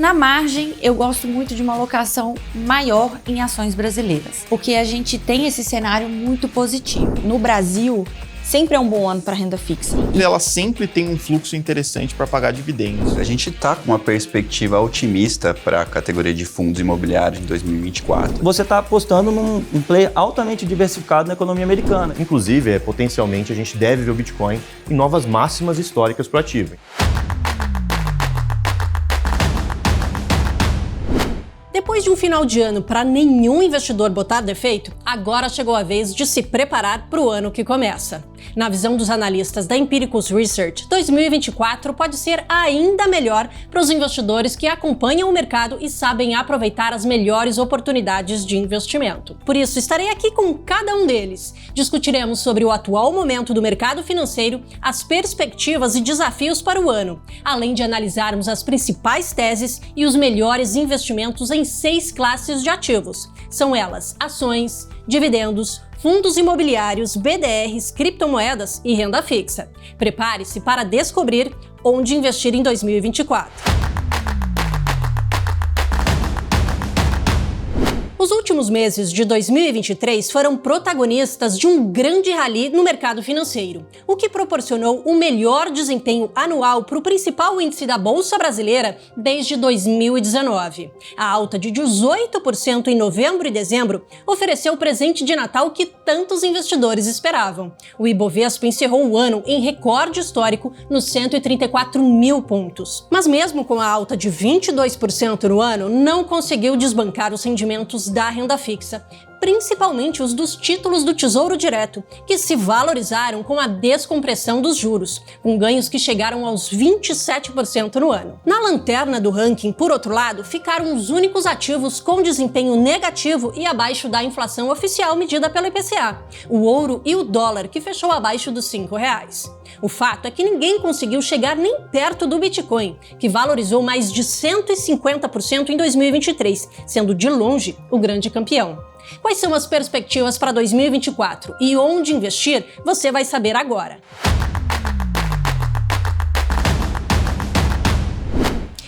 Na margem, eu gosto muito de uma alocação maior em ações brasileiras, porque a gente tem esse cenário muito positivo. No Brasil, sempre é um bom ano para renda fixa. Ela sempre tem um fluxo interessante para pagar dividendos. A gente está com uma perspectiva otimista para a categoria de fundos imobiliários em 2024. Você está apostando num play altamente diversificado na economia americana. Inclusive, potencialmente, a gente deve ver o Bitcoin em novas máximas históricas para o ativo. Depois de um final de ano para nenhum investidor botar defeito, agora chegou a vez de se preparar para o ano que começa. Na visão dos analistas da Empiricus Research, 2024 pode ser ainda melhor para os investidores que acompanham o mercado e sabem aproveitar as melhores oportunidades de investimento. Por isso, estarei aqui com cada um deles. Discutiremos sobre o atual momento do mercado financeiro, as perspectivas e desafios para o ano, além de analisarmos as principais teses e os melhores investimentos em 6 classes de ativos. São elas: ações, dividendos, fundos imobiliários, BDRs, criptomoedas e renda fixa. Prepare-se para descobrir onde investir em 2024. Os últimos meses de 2023 foram protagonistas de um grande rally no mercado financeiro, o que proporcionou o melhor desempenho anual para o principal índice da Bolsa Brasileira desde 2019. A alta de 18% em novembro e dezembro ofereceu o presente de Natal que tantos investidores esperavam. O Ibovespa encerrou o ano em recorde histórico nos 134 mil pontos. Mas mesmo com a alta de 22% no ano, não conseguiu desbancar os rendimentos da renda fixa, principalmente os dos títulos do Tesouro Direto, que se valorizaram com a descompressão dos juros, com ganhos que chegaram aos 27% no ano. Na lanterna do ranking, por outro lado, ficaram os únicos ativos com desempenho negativo e abaixo da inflação oficial medida pelo IPCA, o ouro e o dólar, que fechou abaixo dos R$5. O fato é que ninguém conseguiu chegar nem perto do Bitcoin, que valorizou mais de 150% em 2023, sendo de longe o grande campeão. Quais são as perspectivas para 2024 e onde investir, você vai saber agora.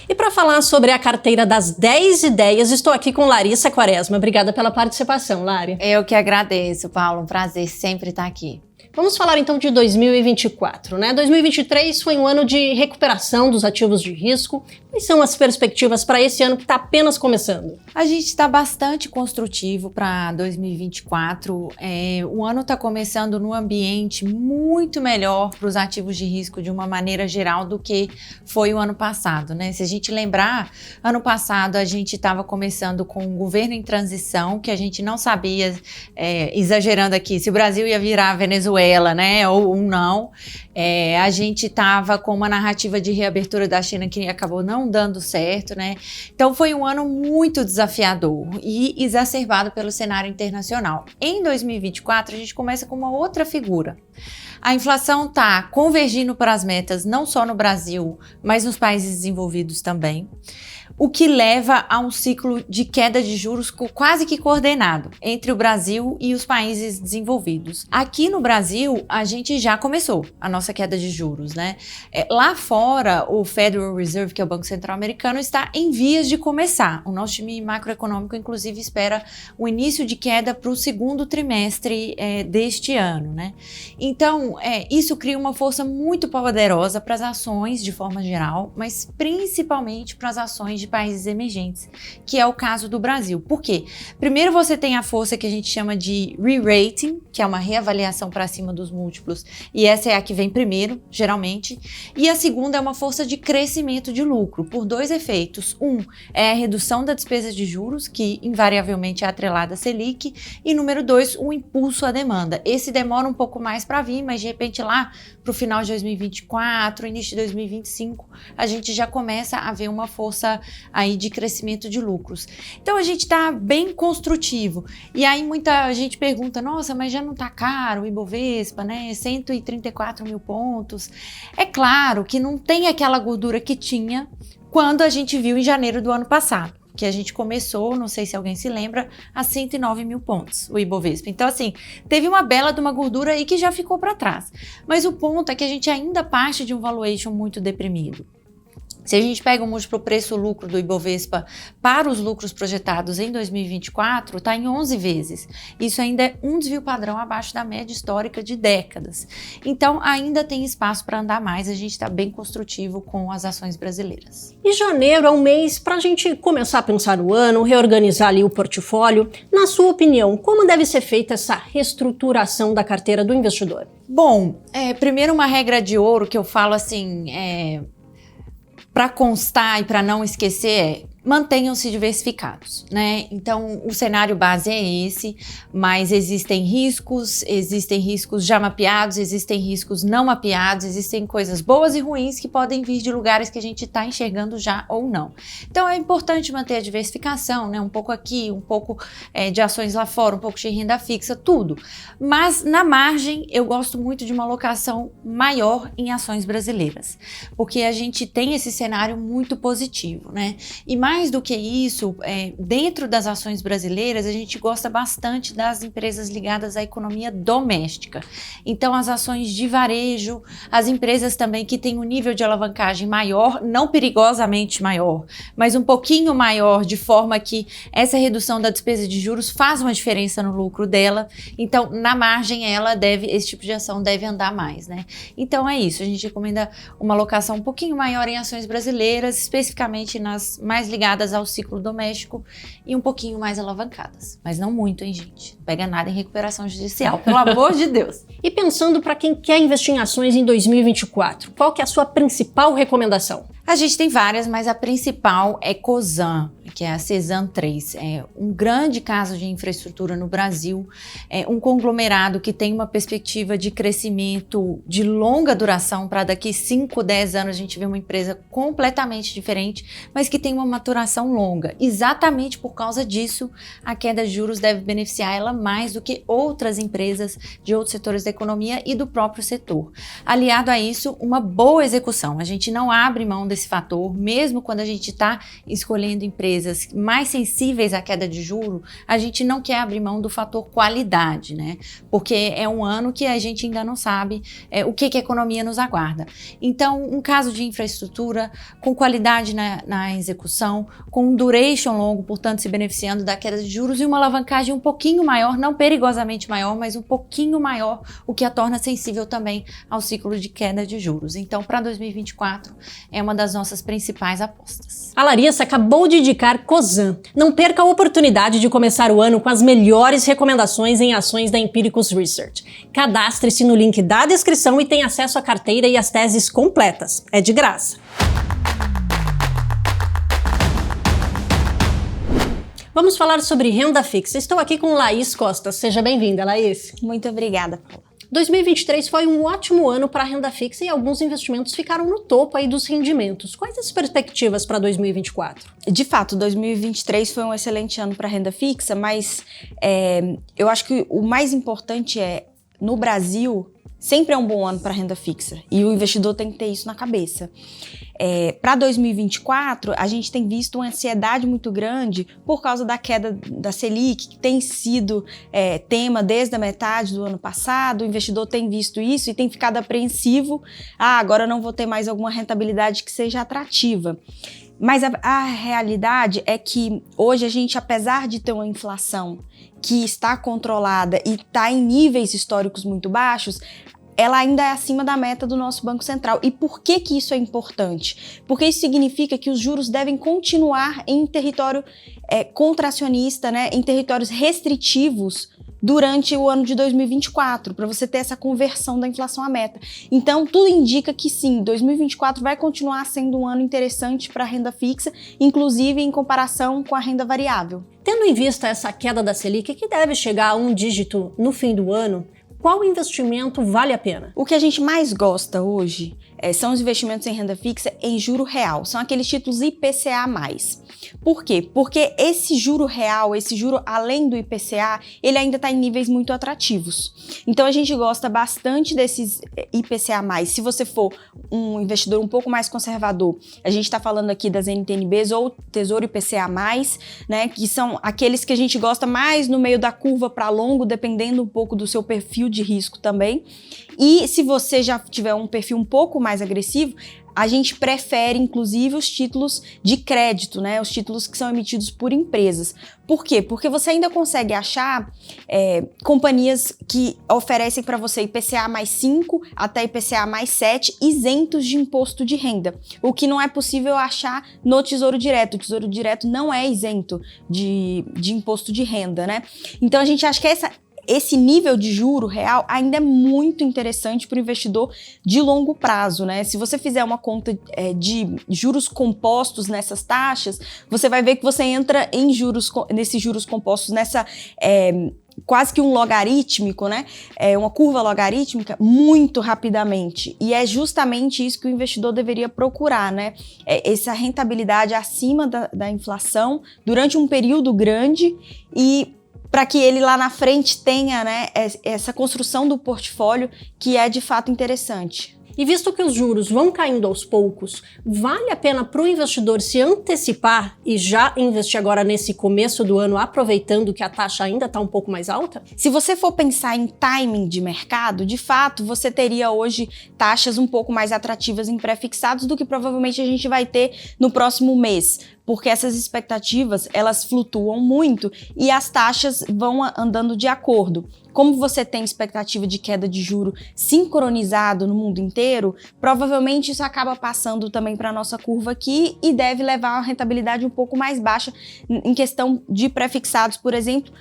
E para falar sobre a carteira das 10 ideias, estou aqui com Larissa Quaresma. Obrigada pela participação, Lari. Eu que agradeço, Paulo. Um prazer sempre estar aqui. Vamos falar então de 2024, né? 2023 foi um ano de recuperação dos ativos de risco. Quais são as perspectivas para esse ano que está apenas começando? A gente está bastante construtivo para 2024. O ano está começando num ambiente muito melhor para os ativos de risco de uma maneira geral do que foi o ano passado, né? Se a gente lembrar, ano passado a gente estava começando com um governo em transição, que a gente não sabia, exagerando aqui, se o Brasil ia virar a Venezuela, né, ou não. A gente estava com uma narrativa de reabertura da China que acabou não dando certo, né? Então foi um ano muito desafiador e exacerbado pelo cenário internacional. Em 2024 a gente começa com uma outra figura. A inflação está convergindo para as metas não só no Brasil, mas nos países desenvolvidos também, o que leva a um ciclo de queda de juros quase que coordenado entre o Brasil e os países desenvolvidos. Aqui no Brasil, a gente já começou a nossa queda de juros, né? Lá fora, o Federal Reserve, que é o Banco Central Americano, está em vias de começar. O nosso time macroeconômico, inclusive, espera o início de queda para o segundo trimestre deste ano, né? Então, isso cria uma força muito poderosa para as ações de forma geral, mas principalmente para as ações de países emergentes, que é o caso do Brasil. Por quê? Primeiro você tem a força que a gente chama de re-rating, que é uma reavaliação para cima dos múltiplos, e essa é a que vem primeiro, geralmente, e a segunda é uma força de crescimento de lucro, por 2 efeitos. Um é a redução da despesa de juros, que invariavelmente é atrelada à Selic, e número 2, o impulso à demanda. Esse demora um pouco mais para vir, mas de repente lá para o final de 2024, início de 2025, a gente já começa a ver uma força aí de crescimento de lucros. Então a gente está bem construtivo. E aí muita gente pergunta, nossa, mas já não está caro o Ibovespa, né? 134 mil pontos. É claro que não tem aquela gordura que tinha quando a gente viu em janeiro do ano passado, que a gente começou, não sei se alguém se lembra, a 109 mil pontos, o Ibovespa. Então, assim, teve uma bela de uma gordura aí que já ficou para trás. Mas o ponto é que a gente ainda parte de um valuation muito deprimido. Se a gente pega o múltiplo preço-lucro do Ibovespa para os lucros projetados em 2024, está em 11 vezes. Isso ainda é um desvio padrão abaixo da média histórica de décadas. Então, ainda tem espaço para andar mais, a gente está bem construtivo com as ações brasileiras. E janeiro é um mês para a gente começar a pensar no ano, reorganizar ali o portfólio. Na sua opinião, como deve ser feita essa reestruturação da carteira do investidor? Bom, primeiro uma regra de ouro que eu falo assim, para constar e para não esquecer, mantenham-se diversificados, né? Então, o cenário base é esse, mas existem riscos já mapeados, existem riscos não mapeados, existem coisas boas e ruins que podem vir de lugares que a gente está enxergando já ou não. Então, é importante manter a diversificação, né? Um pouco aqui, um pouco de ações lá fora, um pouco de renda fixa, tudo. Mas, na margem, eu gosto muito de uma alocação maior em ações brasileiras, porque a gente tem esse cenário muito positivo, né? E mais do que isso, dentro das ações brasileiras, a gente gosta bastante das empresas ligadas à economia doméstica. Então, as ações de varejo, as empresas também que têm um nível de alavancagem maior, não perigosamente maior, mas um pouquinho maior, de forma que essa redução da despesa de juros faz uma diferença no lucro dela. Então, na margem, esse tipo de ação deve andar mais, né? Então, é isso. A gente recomenda uma alocação um pouquinho maior em ações brasileiras, especificamente nas mais ligadas ao ciclo doméstico e um pouquinho mais alavancadas. Mas não muito, hein, gente? Não pega nada em recuperação judicial, pelo amor de Deus. E pensando para quem quer investir em ações em 2024, qual que é a sua principal recomendação? A gente tem várias, mas a principal é Cosan, que é a Cesan 3. É um grande caso de infraestrutura no Brasil, é um conglomerado que tem uma perspectiva de crescimento de longa duração para daqui 5, 10 anos a gente vê uma empresa completamente diferente, mas que tem uma maturação longa. Exatamente por causa disso, a queda de juros deve beneficiar ela mais do que outras empresas de outros setores da economia e do próprio setor. Aliado a isso, uma boa execução. A gente não abre mão desse fator, mesmo quando a gente está escolhendo empresas mais sensíveis à queda de juro, a gente não quer abrir mão do fator qualidade, né? Porque é um ano que a gente ainda não sabe o que a economia nos aguarda. Então, um caso de infraestrutura com qualidade na execução, com um duration longo, portanto, se beneficiando da queda de juros e uma alavancagem um pouquinho maior, não perigosamente maior, mas um pouquinho maior, o que a torna sensível também ao ciclo de queda de juros. Então, para 2024, é uma das nossas principais apostas. A Larissa acabou de indicar Cosan. Não perca a oportunidade de começar o ano com as melhores recomendações em ações da Empiricus Research. Cadastre-se no link da descrição e tenha acesso à carteira e às teses completas. É de graça. Vamos falar sobre renda fixa. Estou aqui com Laís Costa. Seja bem-vinda, Laís. Muito obrigada, Paula. 2023 foi um ótimo ano para a renda fixa e alguns investimentos ficaram no topo aí dos rendimentos. Quais as perspectivas para 2024? De fato, 2023 foi um excelente ano para a renda fixa, mas eu acho que o mais importante no Brasil, sempre é um bom ano para a renda fixa e o investidor tem que ter isso na cabeça. Para 2024, a gente tem visto uma ansiedade muito grande por causa da queda da Selic, que tem sido tema desde a metade do ano passado. O investidor tem visto isso e tem ficado apreensivo. Agora eu não vou ter mais alguma rentabilidade que seja atrativa. Mas a realidade é que hoje a gente, apesar de ter uma inflação que está controlada e está em níveis históricos muito baixos, ela ainda é acima da meta do nosso Banco Central. E por que isso é importante? Porque isso significa que os juros devem continuar em território contracionista, né, em territórios restritivos durante o ano de 2024, para você ter essa conversão da inflação à meta. Então, tudo indica que sim, 2024 vai continuar sendo um ano interessante para a renda fixa, inclusive em comparação com a renda variável. Tendo em vista essa queda da Selic, que deve chegar a 1 dígito no fim do ano, qual investimento vale a pena? O que a gente mais gosta hoje são os investimentos em renda fixa em juro real. São aqueles títulos IPCA+. Por quê? Porque esse juro real, esse juro além do IPCA, ele ainda está em níveis muito atrativos. Então a gente gosta bastante desses IPCA+. Se você for um investidor um pouco mais conservador, a gente está falando aqui das NTNBs ou Tesouro IPCA+, né, que são aqueles que a gente gosta mais no meio da curva para longo, dependendo um pouco do seu perfil de risco também. E se você já tiver um perfil um pouco mais agressivo, a gente prefere, inclusive, os títulos de crédito, né? Os títulos que são emitidos por empresas. Por quê? Porque você ainda consegue achar companhias que oferecem para você IPCA mais 5 até IPCA mais 7 isentos de imposto de renda, o que não é possível achar no Tesouro Direto. O Tesouro Direto não é isento de imposto de renda, né? Então a gente acha que esse nível de juro real ainda é muito interessante para o investidor de longo prazo, né? Se você fizer uma conta de juros compostos nessas taxas, você vai ver que você entra nesses juros compostos, nessa quase que um logarítmico, né? Uma curva logarítmica muito rapidamente. E é justamente isso que o investidor deveria procurar, né? Essa rentabilidade acima da inflação durante um período grande e para que ele lá na frente tenha, né, essa construção do portfólio que é de fato interessante. E visto que os juros vão caindo aos poucos, vale a pena para o investidor se antecipar e já investir agora nesse começo do ano, aproveitando que a taxa ainda está um pouco mais alta? Se você for pensar em timing de mercado, de fato, você teria hoje taxas um pouco mais atrativas em pré-fixados do que provavelmente a gente vai ter no próximo mês, porque essas expectativas, elas flutuam muito e as taxas vão andando de acordo. Como você tem expectativa de queda de juro sincronizado no mundo inteiro, provavelmente isso acaba passando também para a nossa curva aqui e deve levar a uma rentabilidade um pouco mais baixa em questão de pré-fixados, por exemplo,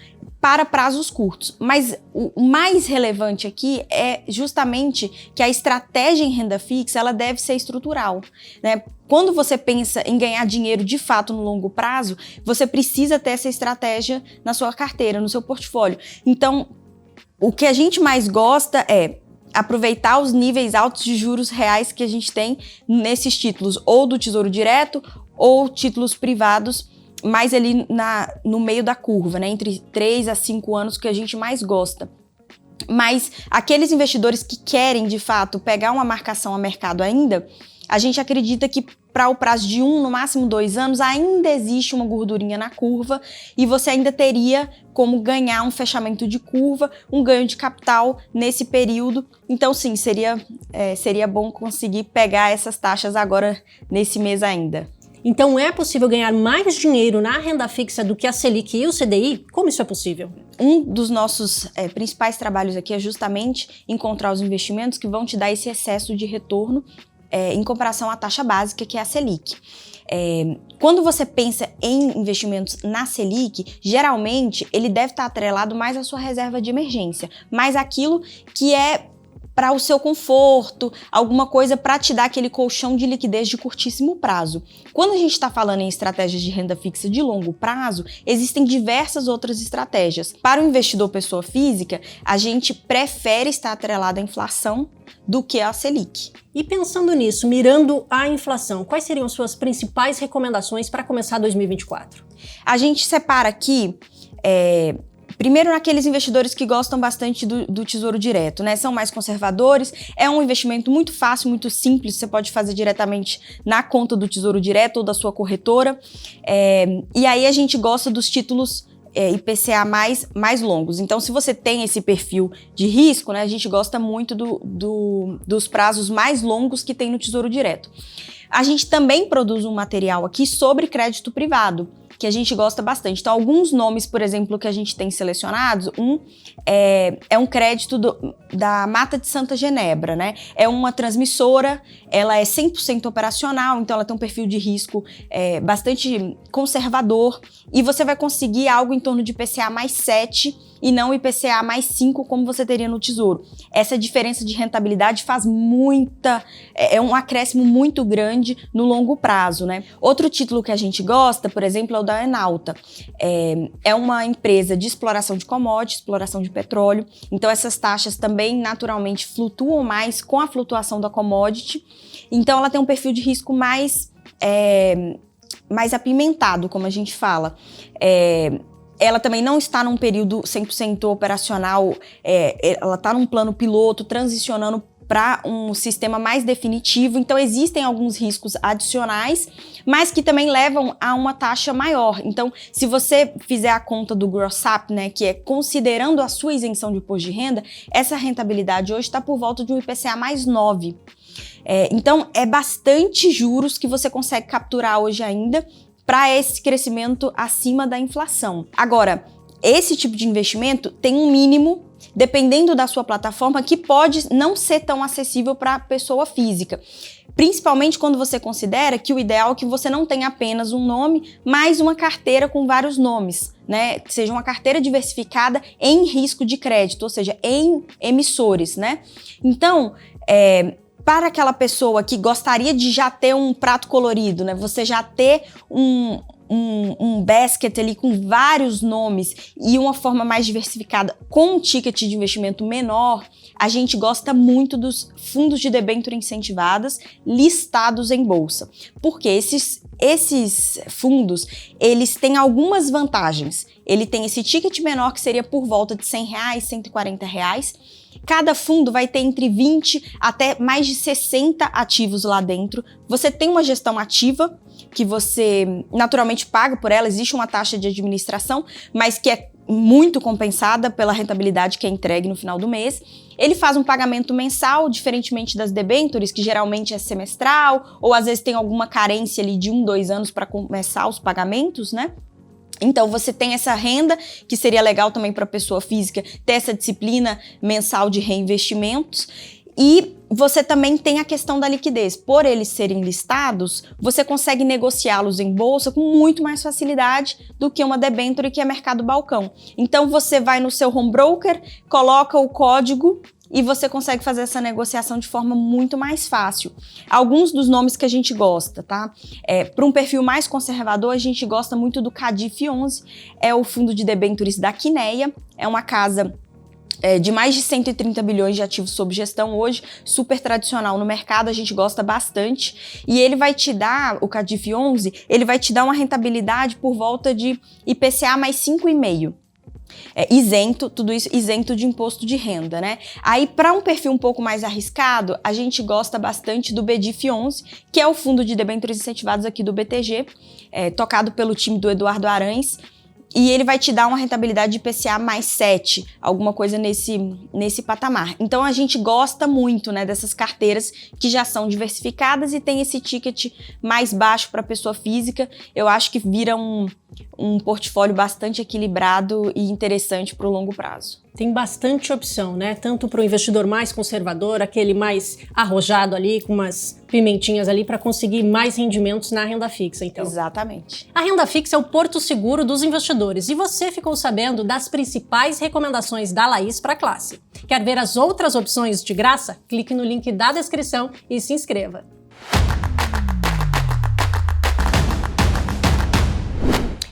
para prazos curtos. Mas o mais relevante aqui é justamente que a estratégia em renda fixa, ela deve ser estrutural, né? Quando você pensa em ganhar dinheiro de fato no longo prazo, você precisa ter essa estratégia na sua carteira, no seu portfólio. Então, o que a gente mais gosta é aproveitar os níveis altos de juros reais que a gente tem nesses títulos, ou do Tesouro Direto, ou títulos privados, mais ali no meio da curva, né? Entre 3 a 5 anos, que a gente mais gosta. Mas aqueles investidores que querem, de fato, pegar uma marcação a mercado ainda, a gente acredita que para o prazo de 1, no máximo 2 anos, ainda existe uma gordurinha na curva e você ainda teria como ganhar um fechamento de curva, um ganho de capital nesse período. Então, sim, seria bom conseguir pegar essas taxas agora nesse mês ainda. Então é possível ganhar mais dinheiro na renda fixa do que a Selic e o CDI? Como isso é possível? Um dos nossos principais trabalhos aqui é justamente encontrar os investimentos que vão te dar esse excesso de retorno em comparação à taxa básica, que é a Selic. Quando você pensa em investimentos na Selic, geralmente ele deve estar atrelado mais à sua reserva de emergência, mais aquilo que é para o seu conforto, alguma coisa para te dar aquele colchão de liquidez de curtíssimo prazo. Quando a gente está falando em estratégias de renda fixa de longo prazo, existem diversas outras estratégias. Para o investidor pessoa física, a gente prefere estar atrelado à inflação do que à Selic. E pensando nisso, mirando a inflação, quais seriam suas principais recomendações para começar 2024? A gente separa aqui primeiro naqueles investidores que gostam bastante do Tesouro Direto, né? São mais conservadores, é um investimento muito fácil, muito simples, você pode fazer diretamente na conta do Tesouro Direto ou da sua corretora. E aí a gente gosta dos títulos IPCA mais longos. Então, se você tem esse perfil de risco, né, a gente gosta muito dos prazos mais longos que tem no Tesouro Direto. A gente também produz um material aqui sobre crédito privado, que a gente gosta bastante. Então, alguns nomes, por exemplo, que a gente tem selecionados, é um crédito da Mata de Santa Genebra, né? É uma transmissora, ela é 100% operacional, então ela tem um perfil de risco bastante conservador e você vai conseguir algo em torno de IPCA mais 7 e não IPCA mais 5 como você teria no Tesouro. Essa diferença de rentabilidade faz é um acréscimo muito grande no longo prazo, né? Outro título que a gente gosta, por exemplo, é o da Enalta. É uma empresa de exploração de commodities, exploração de petróleo, então essas taxas também naturalmente flutuam mais com a flutuação da commodity, então ela tem um perfil de risco mais apimentado, como a gente fala. Ela também não está num período 100% operacional, ela está num plano piloto, transicionando para um sistema mais definitivo, então existem alguns riscos adicionais, mas que também levam a uma taxa maior. Então, se você fizer a conta do Gross Up, né, que é considerando a sua isenção de imposto de renda, essa rentabilidade hoje está por volta de um IPCA mais 9. Então, é bastante juros que você consegue capturar hoje ainda para esse crescimento acima da inflação. Agora, esse tipo de investimento tem um mínimo, dependendo da sua plataforma, que pode não ser tão acessível para a pessoa física. Principalmente quando você considera que o ideal é que você não tenha apenas um nome, mas uma carteira com vários nomes, né? Que seja uma carteira diversificada em risco de crédito, ou seja, em emissores, né? Então, para aquela pessoa que gostaria de já ter um prato colorido, né? Você já ter um basket ali com vários nomes e uma forma mais diversificada com um ticket de investimento menor, a gente gosta muito dos fundos de debênture incentivadas listados em bolsa. Porque esses fundos, eles têm algumas vantagens. Ele tem esse ticket menor que seria por volta de R$100, R$140. Cada fundo vai ter entre 20 até mais de 60 ativos lá dentro. Você tem uma gestão ativa, que você naturalmente paga por ela, existe uma taxa de administração, mas que é muito compensada pela rentabilidade que é entregue no final do mês. Ele faz um pagamento mensal, diferentemente das debêntures, que geralmente é semestral, ou às vezes tem alguma carência ali de 1, 2 anos para começar os pagamentos, né? Então, você tem essa renda, que seria legal também para a pessoa física ter essa disciplina mensal de reinvestimentos. E você também tem a questão da liquidez. Por eles serem listados, você consegue negociá-los em bolsa com muito mais facilidade do que uma debênture que é mercado balcão. Então, você vai no seu home broker, coloca o código e você consegue fazer essa negociação de forma muito mais fácil. Alguns dos nomes que a gente gosta, tá? Para um perfil mais conservador, a gente gosta muito do Cadif 11, é o fundo de debêntures da Quineia, é uma casa de mais de 130 bilhões de ativos sob gestão hoje, super tradicional no mercado, a gente gosta bastante. E ele vai te dar, o Cadif 11, ele vai te dar uma rentabilidade por volta de IPCA mais 5,5%. Isento, tudo isso isento de imposto de renda, né? Aí, para um perfil um pouco mais arriscado, a gente gosta bastante do BDIF 11, que é o fundo de debêntures incentivados aqui do BTG, tocado pelo time do Eduardo Arães, e ele vai te dar uma rentabilidade de IPCA mais 7, alguma coisa nesse patamar. Então, a gente gosta muito, né, dessas carteiras que já são diversificadas e tem esse ticket mais baixo para a pessoa física. Eu acho que vira um portfólio bastante equilibrado e interessante para o longo prazo. Tem bastante opção, né? Tanto para o investidor mais conservador, aquele mais arrojado ali, com umas pimentinhas ali para conseguir mais rendimentos na renda fixa, então. Exatamente. A renda fixa é o porto seguro dos investidores e você ficou sabendo das principais recomendações da Laís para a classe. Quer ver as outras opções de graça? Clique no link da descrição e se inscreva.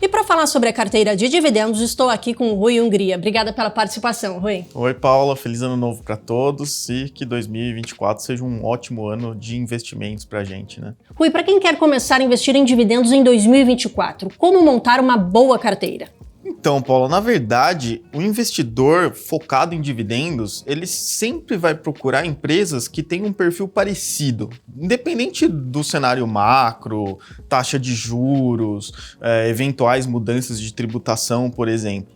E para falar sobre a carteira de dividendos, estou aqui com o Rui Hungria. Obrigada pela participação, Rui. Oi, Paula. Feliz ano novo para todos e que 2024 seja um ótimo ano de investimentos para a gente, né? Rui, para quem quer começar a investir em dividendos em 2024, como montar uma boa carteira? Então, Paula, na verdade, o investidor focado em dividendos, ele sempre vai procurar empresas que têm um perfil parecido, independente do cenário macro, taxa de juros, eventuais mudanças de tributação, por exemplo.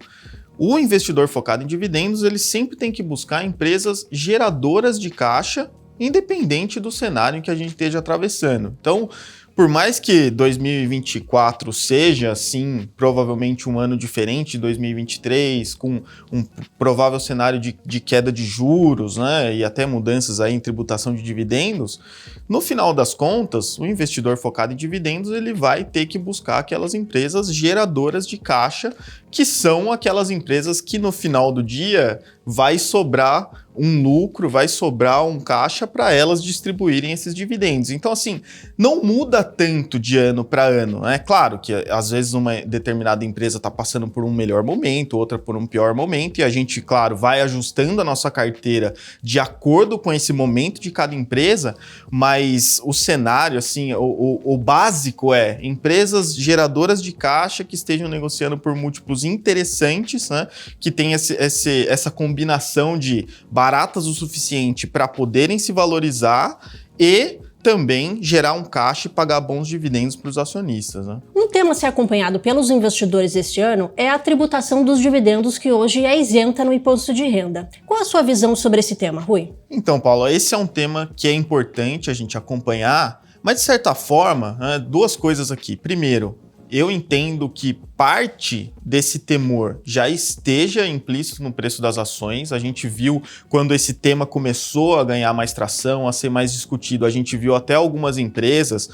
O investidor focado em dividendos, ele sempre tem que buscar empresas geradoras de caixa, independente do cenário em que a gente esteja atravessando. Então, por mais que 2024 seja, sim, provavelmente um ano diferente de 2023, com um provável cenário de queda de juros, né, e até mudanças aí em tributação de dividendos, no final das contas, o investidor focado em dividendos, ele vai ter que buscar aquelas empresas geradoras de caixa, que são aquelas empresas que no final do dia vai sobrar um lucro, vai sobrar um caixa para elas distribuírem esses dividendos. Então, assim, não muda tanto de ano para ano. É claro que, às vezes, uma determinada empresa está passando por um melhor momento, outra por um pior momento, e a gente, claro, vai ajustando a nossa carteira de acordo com esse momento de cada empresa, mas o cenário, assim, o básico é empresas geradoras de caixa que estejam negociando por múltiplos interessantes, né, que tem essa combinação de baratas o suficiente para poderem se valorizar e também gerar um caixa e pagar bons dividendos para os acionistas, né? Um tema a ser acompanhado pelos investidores este ano é a tributação dos dividendos, que hoje é isenta no imposto de renda. Qual a sua visão sobre esse tema, Rui? Então, Paulo, esse é um tema que é importante a gente acompanhar, mas de certa forma, né, duas coisas aqui. Primeiro, eu entendo que parte desse temor já esteja implícito no preço das ações. A gente viu quando esse tema começou a ganhar mais tração, a ser mais discutido, a gente viu até algumas empresas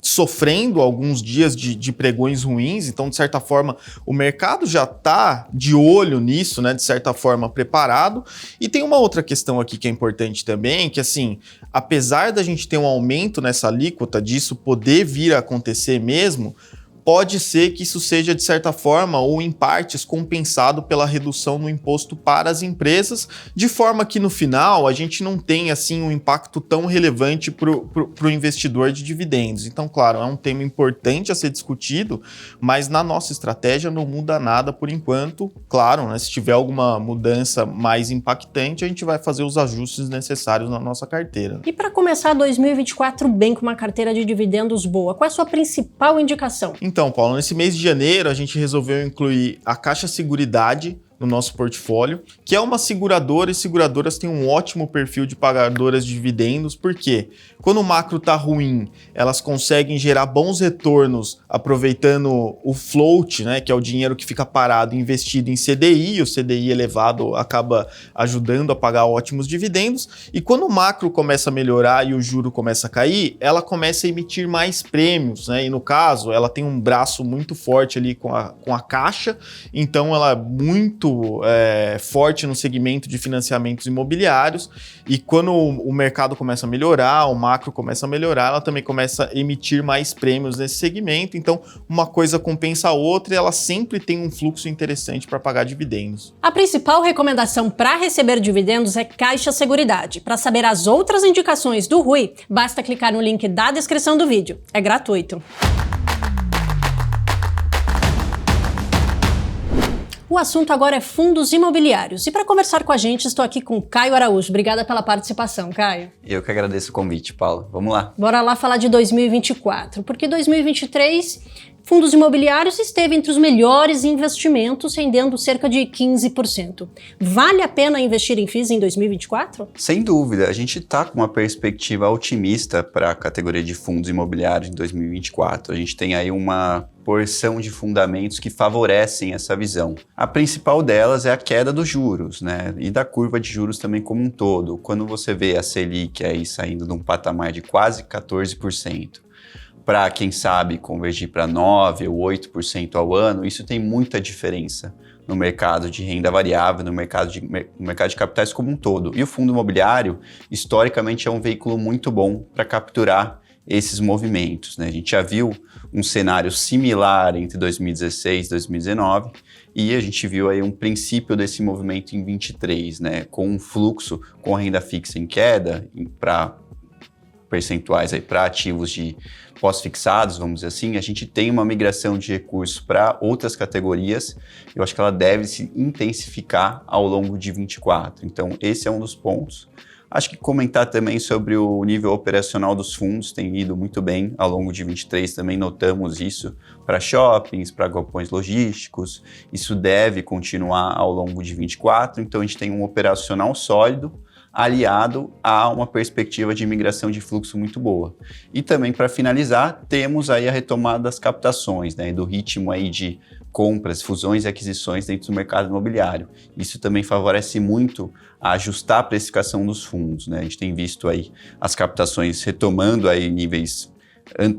sofrendo alguns dias de pregões ruins. Então, de certa forma, o mercado já está de olho nisso, né? De certa forma, preparado. E tem uma outra questão aqui que é importante também, que assim, apesar da gente ter um aumento nessa alíquota, disso poder vir a acontecer mesmo, pode ser que isso seja, de certa forma, ou em partes, compensado pela redução no imposto para as empresas, de forma que, no final, a gente não tenha assim, um impacto tão relevante para o investidor de dividendos. Então, claro, é um tema importante a ser discutido, mas na nossa estratégia não muda nada por enquanto. Claro, né, se tiver alguma mudança mais impactante, a gente vai fazer os ajustes necessários na nossa carteira. E para começar 2024 bem com uma carteira de dividendos boa, qual é a sua principal indicação? Então, Paulo, nesse mês de janeiro a gente resolveu incluir a Caixa Seguridade no nosso portfólio, que é uma seguradora, e seguradoras têm um ótimo perfil de pagadoras de dividendos, porque quando o macro está ruim, elas conseguem gerar bons retornos aproveitando o float, né, que é o dinheiro que fica parado investido em CDI, o CDI elevado acaba ajudando a pagar ótimos dividendos, e quando o macro começa a melhorar e o juro começa a cair, ela começa a emitir mais prêmios, né, e no caso, ela tem um braço muito forte ali com a Caixa, então ela é muito forte no segmento de financiamentos imobiliários, e quando o mercado começa a melhorar, o macro começa a melhorar, ela também começa a emitir mais prêmios nesse segmento, então uma coisa compensa a outra e ela sempre tem um fluxo interessante para pagar dividendos. A principal recomendação para receber dividendos é Caixa Seguridade. Para saber as outras indicações do Rui, basta clicar no link da descrição do vídeo. É gratuito. O assunto agora é fundos imobiliários. E para conversar com a gente, estou aqui com Caio Araújo. Obrigada pela participação, Caio. Eu que agradeço o convite, Paulo. Vamos lá. Bora lá falar de 2024, porque 2023, fundos imobiliários esteve entre os melhores investimentos, rendendo cerca de 15%. Vale a pena investir em FIIs em 2024? Sem dúvida, a gente está com uma perspectiva otimista para a categoria de fundos imobiliários em 2024. A gente tem aí uma porção de fundamentos que favorecem essa visão. A principal delas é a queda dos juros, né? E da curva de juros também como um todo. Quando você vê a Selic aí saindo de um patamar de quase 14%, para, quem sabe, convergir para 9% ou 8% ao ano, isso tem muita diferença no mercado de renda variável, no mercado de capitais como um todo. E o fundo imobiliário, historicamente, é um veículo muito bom para capturar esses movimentos, né? A gente já viu um cenário similar entre 2016 e 2019 e a gente viu aí um princípio desse movimento em 23, né? Com um fluxo com a renda fixa em queda para percentuais aí para ativos de pós-fixados, vamos dizer assim, a gente tem uma migração de recursos para outras categorias. Eu acho que ela deve se intensificar ao longo de 24. Então, esse é um dos pontos. Acho que comentar também sobre o nível operacional dos fundos tem ido muito bem ao longo de 23, também notamos isso para shoppings, para galpões logísticos, isso deve continuar ao longo de 24, então a gente tem um operacional sólido, aliado a uma perspectiva de migração de fluxo muito boa. E também, para finalizar, temos aí a retomada das captações, né, do ritmo aí de compras, fusões e aquisições dentro do mercado imobiliário. Isso também favorece muito a ajustar a precificação dos fundos, né? A gente tem visto aí as captações retomando aí níveis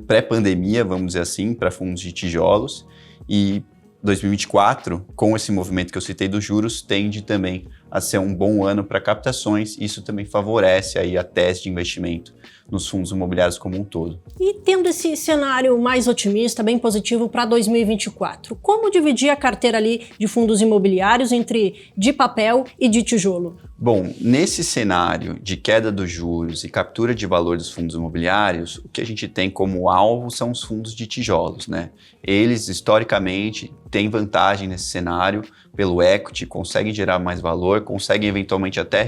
pré-pandemia, vamos dizer assim, para fundos de tijolos, e 2024, com esse movimento que eu citei dos juros, tende também a ser um bom ano para captações. Isso também favorece aí a tese de investimento nos fundos imobiliários como um todo. E tendo esse cenário mais otimista, bem positivo para 2024, como dividir a carteira ali de fundos imobiliários entre de papel e de tijolo? Bom, nesse cenário de queda dos juros e captura de valor dos fundos imobiliários, o que a gente tem como alvo são os fundos de tijolos, né? Eles, historicamente, têm vantagem nesse cenário pelo equity, conseguem gerar mais valor, conseguem eventualmente até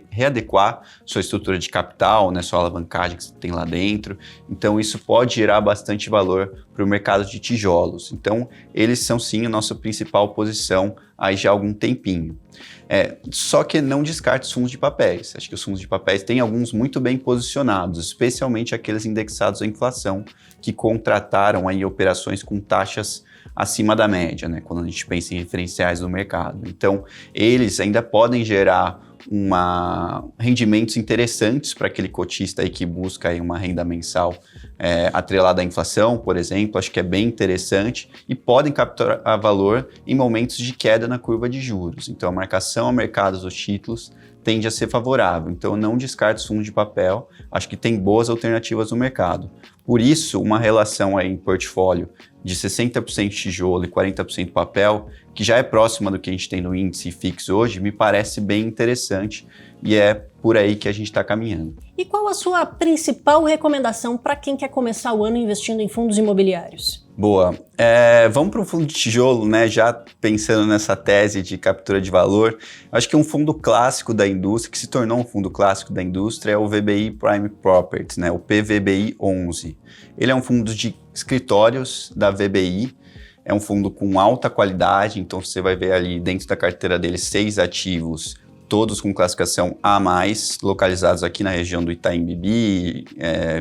readequar sua estrutura de capital, né, sua alavancagem que você tem lá dentro. Então, isso pode gerar bastante valor para o mercado de tijolos. Então, eles são sim a nossa principal posição aí já há algum tempinho. Só que não descarte os fundos de papéis. Acho que os fundos de papéis têm alguns muito bem posicionados, especialmente aqueles indexados à inflação, que contrataram aí operações com taxas acima da média, né, quando a gente pensa em referenciais do mercado. Então, eles ainda podem gerar rendimentos interessantes para aquele cotista aí que busca aí uma renda mensal atrelada à inflação, por exemplo. Acho que é bem interessante e podem capturar valor em momentos de queda na curva de juros. Então, a marcação a mercados dos títulos tende a ser favorável. Então, não descarte os fundos de papel. Acho que tem boas alternativas no mercado. Por isso, uma relação aí em portfólio de 60% tijolo e 40% papel, que já é próxima do que a gente tem no índice fix hoje, me parece bem interessante e é por aí que a gente está caminhando. E qual a sua principal recomendação para quem quer começar o ano investindo em fundos imobiliários? Boa. Vamos para um fundo de tijolo, né? Já pensando nessa tese de captura de valor. Acho que um fundo clássico da indústria, que se tornou um fundo clássico da indústria, é o VBI Prime Properties, né? O PVBI 11. Ele é um fundo de escritórios da VBI, é um fundo com alta qualidade, então você vai ver ali dentro da carteira dele 6 ativos, todos com classificação A+, localizados aqui na região do Itaim Bibi,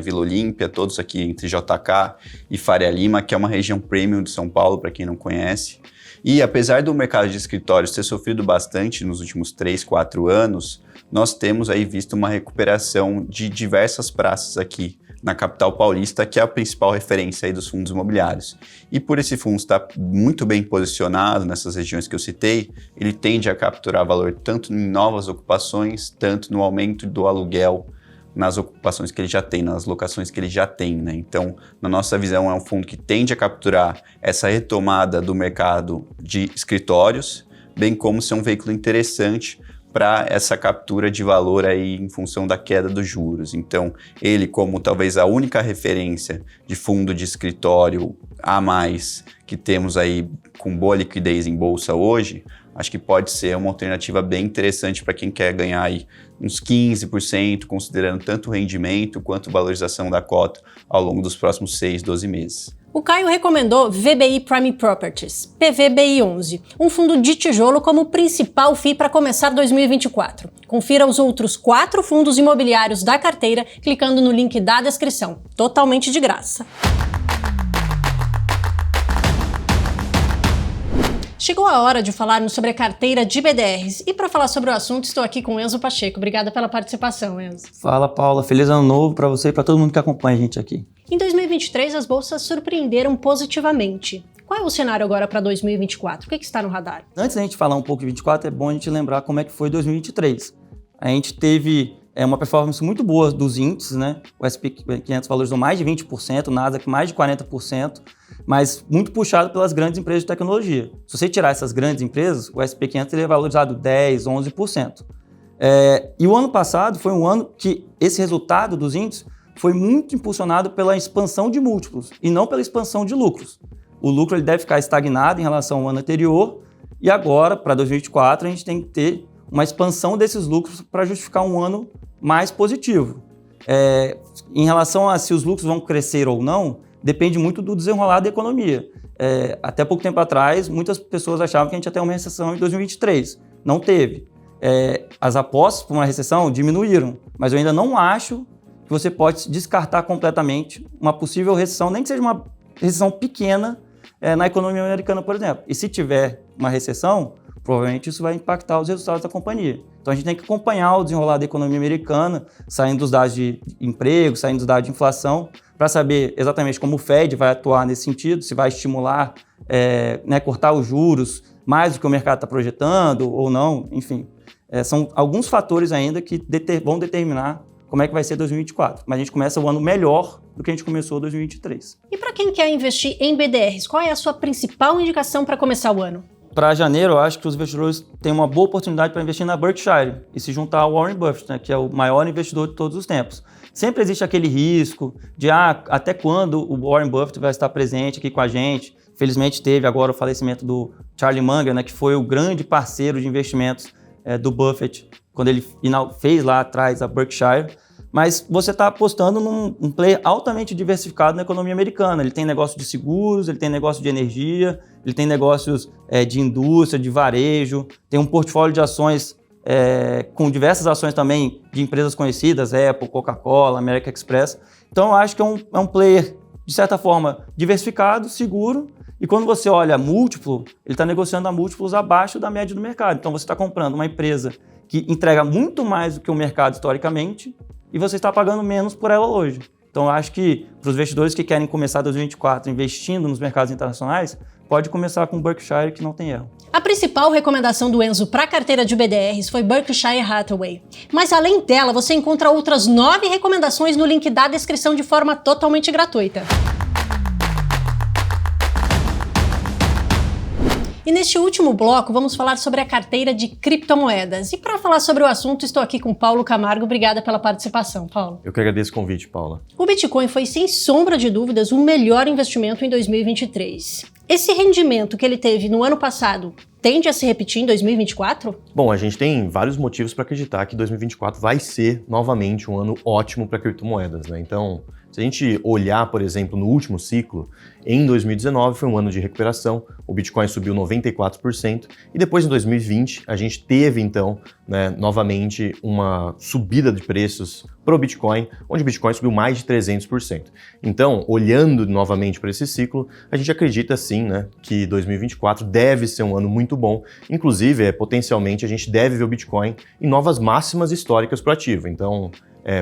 Vila Olímpia, todos aqui entre JK e Faria Lima, que é uma região premium de São Paulo, para quem não conhece. E apesar do mercado de escritórios ter sofrido bastante nos últimos 3, 4 anos, nós temos aí visto uma recuperação de diversas praças aqui na capital paulista, que é a principal referência aí dos fundos imobiliários. E por esse fundo estar muito bem posicionado nessas regiões que eu citei, ele tende a capturar valor tanto em novas ocupações, tanto no aumento do aluguel nas ocupações que ele já tem, nas locações que ele já tem, né? Então, na nossa visão, é um fundo que tende a capturar essa retomada do mercado de escritórios, bem como ser um veículo interessante para essa captura de valor aí em função da queda dos juros. Então, ele como talvez a única referência de fundo de escritório a mais que temos aí com boa liquidez em bolsa hoje, acho que pode ser uma alternativa bem interessante para quem quer ganhar aí uns 15%, considerando tanto o rendimento quanto valorização da cota ao longo dos próximos 6, 12 meses. O Caio recomendou VBI Prime Properties, PVBI 11, um fundo de tijolo como principal FII para começar 2024. Confira os outros 4 fundos imobiliários da carteira clicando no link da descrição, totalmente de graça. Chegou a hora de falarmos sobre a carteira de BDRs. E para falar sobre o assunto, estou aqui com o Enzo Pacheco. Obrigada pela participação, Enzo. Fala, Paula. Feliz ano novo para você e para todo mundo que acompanha a gente aqui. Em 2023, as bolsas surpreenderam positivamente. Qual é o cenário agora para 2024? O que está no radar? Antes da gente falar um pouco de 2024, é bom a gente lembrar como é que foi 2023. A gente teve uma performance muito boa dos índices, né? O S&P 500 valorizou mais de 20%, o Nasdaq mais de 40%, mas muito puxado pelas grandes empresas de tecnologia. Se você tirar essas grandes empresas, o S&P 500 teria valorizado 10%, 11%. E o ano passado foi um ano que esse resultado dos índices foi muito impulsionado pela expansão de múltiplos e não pela expansão de lucros. O lucro ele deve ficar estagnado em relação ao ano anterior e agora, para 2024, a gente tem que ter uma expansão desses lucros para justificar um ano mais positivo. Em relação a se os lucros vão crescer ou não, depende muito do desenrolar da economia. Até pouco tempo atrás, muitas pessoas achavam que a gente ia ter uma recessão em 2023. Não teve. As apostas para uma recessão diminuíram, mas eu ainda não acho que você pode descartar completamente uma possível recessão, nem que seja uma recessão pequena na economia americana, por exemplo. E se tiver uma recessão, provavelmente isso vai impactar os resultados da companhia. Então a gente tem que acompanhar o desenrolar da economia americana, saindo dos dados de emprego, saindo dos dados de inflação, para saber exatamente como o Fed vai atuar nesse sentido, se vai estimular, cortar os juros mais do que o mercado está projetando ou não, enfim. São alguns fatores ainda que vão determinar como é que vai ser 2024. Mas a gente começa o ano melhor do que a gente começou 2023. E para quem quer investir em BDRs, qual é a sua principal indicação para começar o ano? para janeiro, eu acho que os investidores têm uma boa oportunidade para investir na Berkshire e se juntar ao Warren Buffett, né, que é o maior investidor de todos os tempos. Sempre existe aquele risco de até quando o Warren Buffett vai estar presente aqui com a gente. Felizmente teve agora o falecimento do Charlie Munger, né, que foi o grande parceiro de investimentos do Buffett, quando ele fez lá atrás a Berkshire. Mas você está apostando num player altamente diversificado na economia americana. Ele tem negócio de seguros, ele tem negócio de energia, ele tem negócios de indústria, de varejo, tem um portfólio de ações com diversas ações também de empresas conhecidas, Apple, Coca-Cola, American Express. Então eu acho que é um player, de certa forma, diversificado, seguro, e quando você olha múltiplo, ele está negociando a múltiplos abaixo da média do mercado. Então você está comprando uma empresa que entrega muito mais do que o mercado historicamente, e você está pagando menos por ela hoje. Então, eu acho que para os investidores que querem começar 2024 investindo nos mercados internacionais, pode começar com Berkshire, que não tem erro. A principal recomendação do Enzo para a carteira de BDRs foi Berkshire Hathaway. Mas além dela, você encontra outras 9 recomendações no link da descrição de forma totalmente gratuita. E neste último bloco, vamos falar sobre a carteira de criptomoedas. E para falar sobre o assunto, estou aqui com Paulo Camargo. Obrigada pela participação, Paulo. Eu que agradeço o convite, Paula. O Bitcoin foi, sem sombra de dúvidas, o melhor investimento em 2023. Esse rendimento que ele teve no ano passado tende a se repetir em 2024? Bom, a gente tem vários motivos para acreditar que 2024 vai ser novamente um ano ótimo para criptomoedas, né? Então, se a gente olhar, por exemplo, no último ciclo, em 2019 foi um ano de recuperação, o Bitcoin subiu 94%, e depois em 2020 a gente teve então, novamente uma subida de preços para o Bitcoin, onde o Bitcoin subiu mais de 300%. Então, olhando novamente para esse ciclo, a gente acredita sim, que 2024 deve ser um ano muito bom, inclusive, potencialmente a gente deve ver o Bitcoin em novas máximas históricas para o ativo. Então,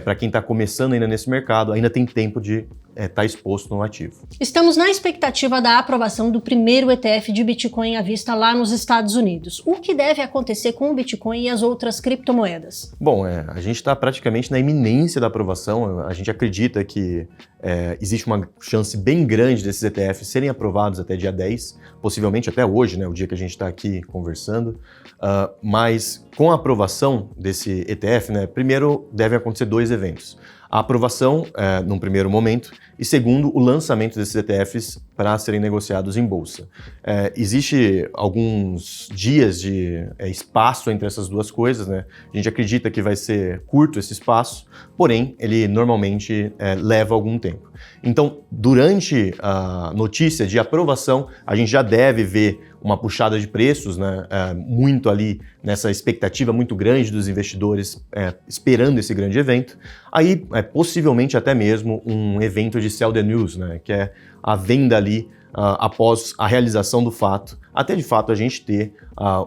para quem está começando ainda nesse mercado, ainda tem tempo de estar exposto no ativo. Estamos na expectativa da aprovação do primeiro ETF de Bitcoin à vista lá nos Estados Unidos. O que deve acontecer com o Bitcoin e as outras criptomoedas? Bom, a gente está praticamente na iminência da aprovação. A gente acredita que existe uma chance bem grande desses ETFs serem aprovados até dia 10, possivelmente até hoje, o dia que a gente está aqui conversando. Mas com a aprovação desse ETF, primeiro devem acontecer 2 eventos. A aprovação, num primeiro momento, e segundo, o lançamento desses ETFs para serem negociados em bolsa. Existe alguns dias de espaço entre essas duas coisas, A gente acredita que vai ser curto esse espaço, porém, ele normalmente leva algum tempo. Então, durante a notícia de aprovação, a gente já deve ver uma puxada de preços, muito ali nessa expectativa muito grande dos investidores esperando esse grande evento. Aí, possivelmente até mesmo um evento de sell the news, que é a venda ali após a realização do fato, até de fato a gente ter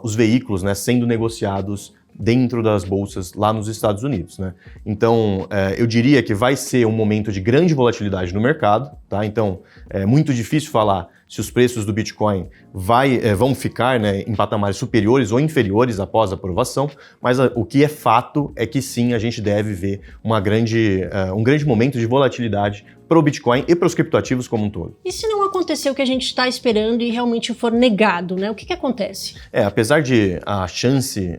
os veículos sendo negociados dentro das bolsas lá nos Estados Unidos, Então, eu diria que vai ser um momento de grande volatilidade no mercado, tá? Então, é muito difícil falar se os preços do Bitcoin vão ficar em patamares superiores ou inferiores após a aprovação, mas o que é fato é que sim, a gente deve ver um grande momento de volatilidade para o Bitcoin e para os criptoativos como um todo. E se não acontecer o que a gente está esperando e realmente for negado, o que acontece? Apesar de a chance,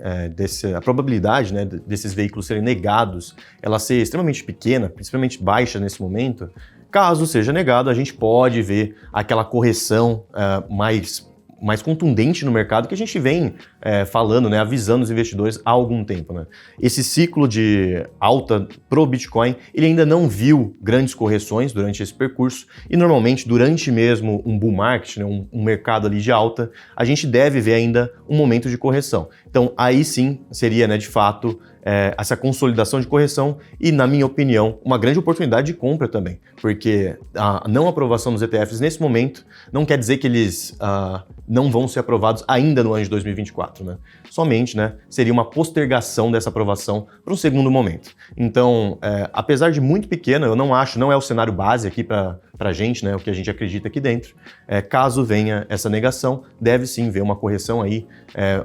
a probabilidade desses veículos serem negados, ela ser extremamente pequena, principalmente baixa nesse momento, caso seja negado, a gente pode ver aquela correção mais contundente no mercado que a gente vem falando, avisando os investidores há algum tempo. Esse ciclo de alta pro Bitcoin, ele ainda não viu grandes correções durante esse percurso e normalmente durante mesmo um bull market, um mercado ali de alta, a gente deve ver ainda um momento de correção. Então aí sim seria de fato essa consolidação de correção e, na minha opinião, uma grande oportunidade de compra também, porque a não aprovação dos ETFs nesse momento não quer dizer que eles não vão ser aprovados ainda no ano de 2024, Somente, seria uma postergação dessa aprovação para um segundo momento. Então, apesar de muito pequeno, eu não é o cenário base aqui para para a gente, né, o que a gente acredita aqui dentro. Caso venha essa negação, deve sim ver uma correção aí,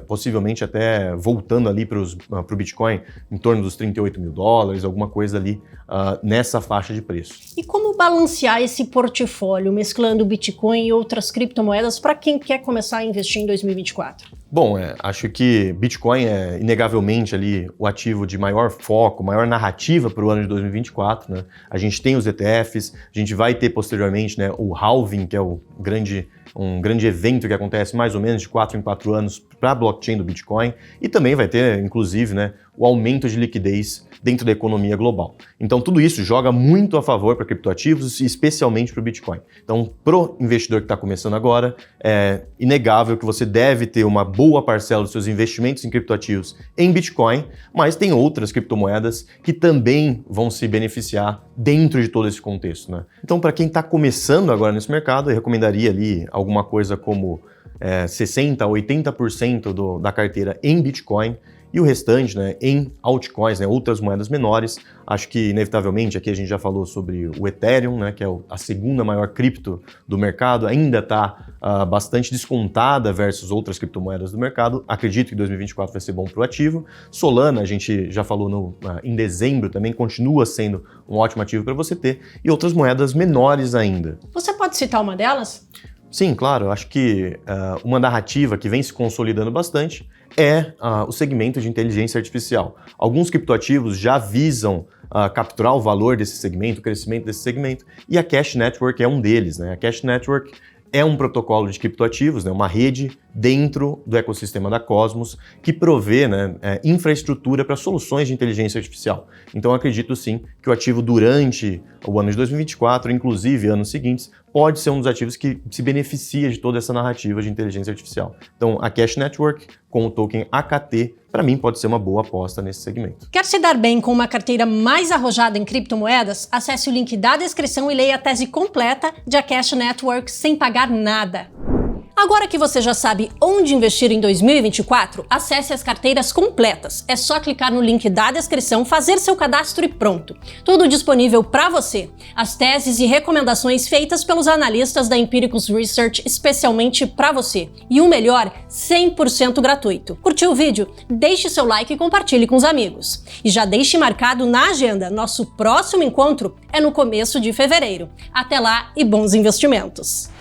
possivelmente até voltando ali para o Bitcoin em torno dos $38.000, alguma coisa ali nessa faixa de preço. E como balancear esse portfólio, mesclando Bitcoin e outras criptomoedas para quem quer começar a investir em 2024? Bom, acho que Bitcoin é inegavelmente ali o ativo de maior foco, maior narrativa para o ano de 2024, né? A gente tem os ETFs, a gente vai ter posteriormente, né, o halving, que é um grande evento que acontece mais ou menos de 4 em 4 anos para a blockchain do Bitcoin, e também vai ter, inclusive, né, o aumento de liquidez dentro da economia global. Então, tudo isso joga muito a favor para criptoativos e especialmente para o Bitcoin. Então, pro investidor que está começando agora, é inegável que você deve ter uma boa parcela dos seus investimentos em criptoativos em Bitcoin, mas tem outras criptomoedas que também vão se beneficiar dentro de todo esse contexto, né? Então, para quem está começando agora nesse mercado, eu recomendaria ali alguma coisa como 60% a 80% da carteira em Bitcoin, e o restante, né, em altcoins, né, outras moedas menores. Acho que, inevitavelmente, aqui a gente já falou sobre o Ethereum, né, que é a segunda maior cripto do mercado, ainda está bastante descontada versus outras criptomoedas do mercado. Acredito que 2024 vai ser bom para o ativo. Solana, a gente já falou em dezembro, também continua sendo um ótimo ativo para você ter, e outras moedas menores ainda. Você pode citar uma delas? Sim, claro. Acho que uma narrativa que vem se consolidando bastante é o segmento de inteligência artificial. Alguns criptoativos já visam capturar o valor desse segmento, o crescimento desse segmento, e a Cash Network é um deles, né? A Cash Network é um protocolo de criptoativos, né, uma rede dentro do ecossistema da Cosmos que provê, né, infraestrutura para soluções de inteligência artificial. Então, eu acredito sim que o ativo durante o ano de 2024, inclusive anos seguintes, pode ser um dos ativos que se beneficia de toda essa narrativa de inteligência artificial. Então, a Cash Network, com o token AKT, para mim pode ser uma boa aposta nesse segmento. Quer se dar bem com uma carteira mais arrojada em criptomoedas? Acesse o link da descrição e leia a tese completa de A Cash Network sem pagar nada. Agora que você já sabe onde investir em 2024, acesse as carteiras completas. É só clicar no link da descrição, fazer seu cadastro e pronto. Tudo disponível para você. As teses e recomendações feitas pelos analistas da Empiricus Research especialmente para você. E o melhor, 100% gratuito. Curtiu o vídeo? Deixe seu like e compartilhe com os amigos. E já deixe marcado na agenda, nosso próximo encontro é no começo de fevereiro. Até lá e bons investimentos!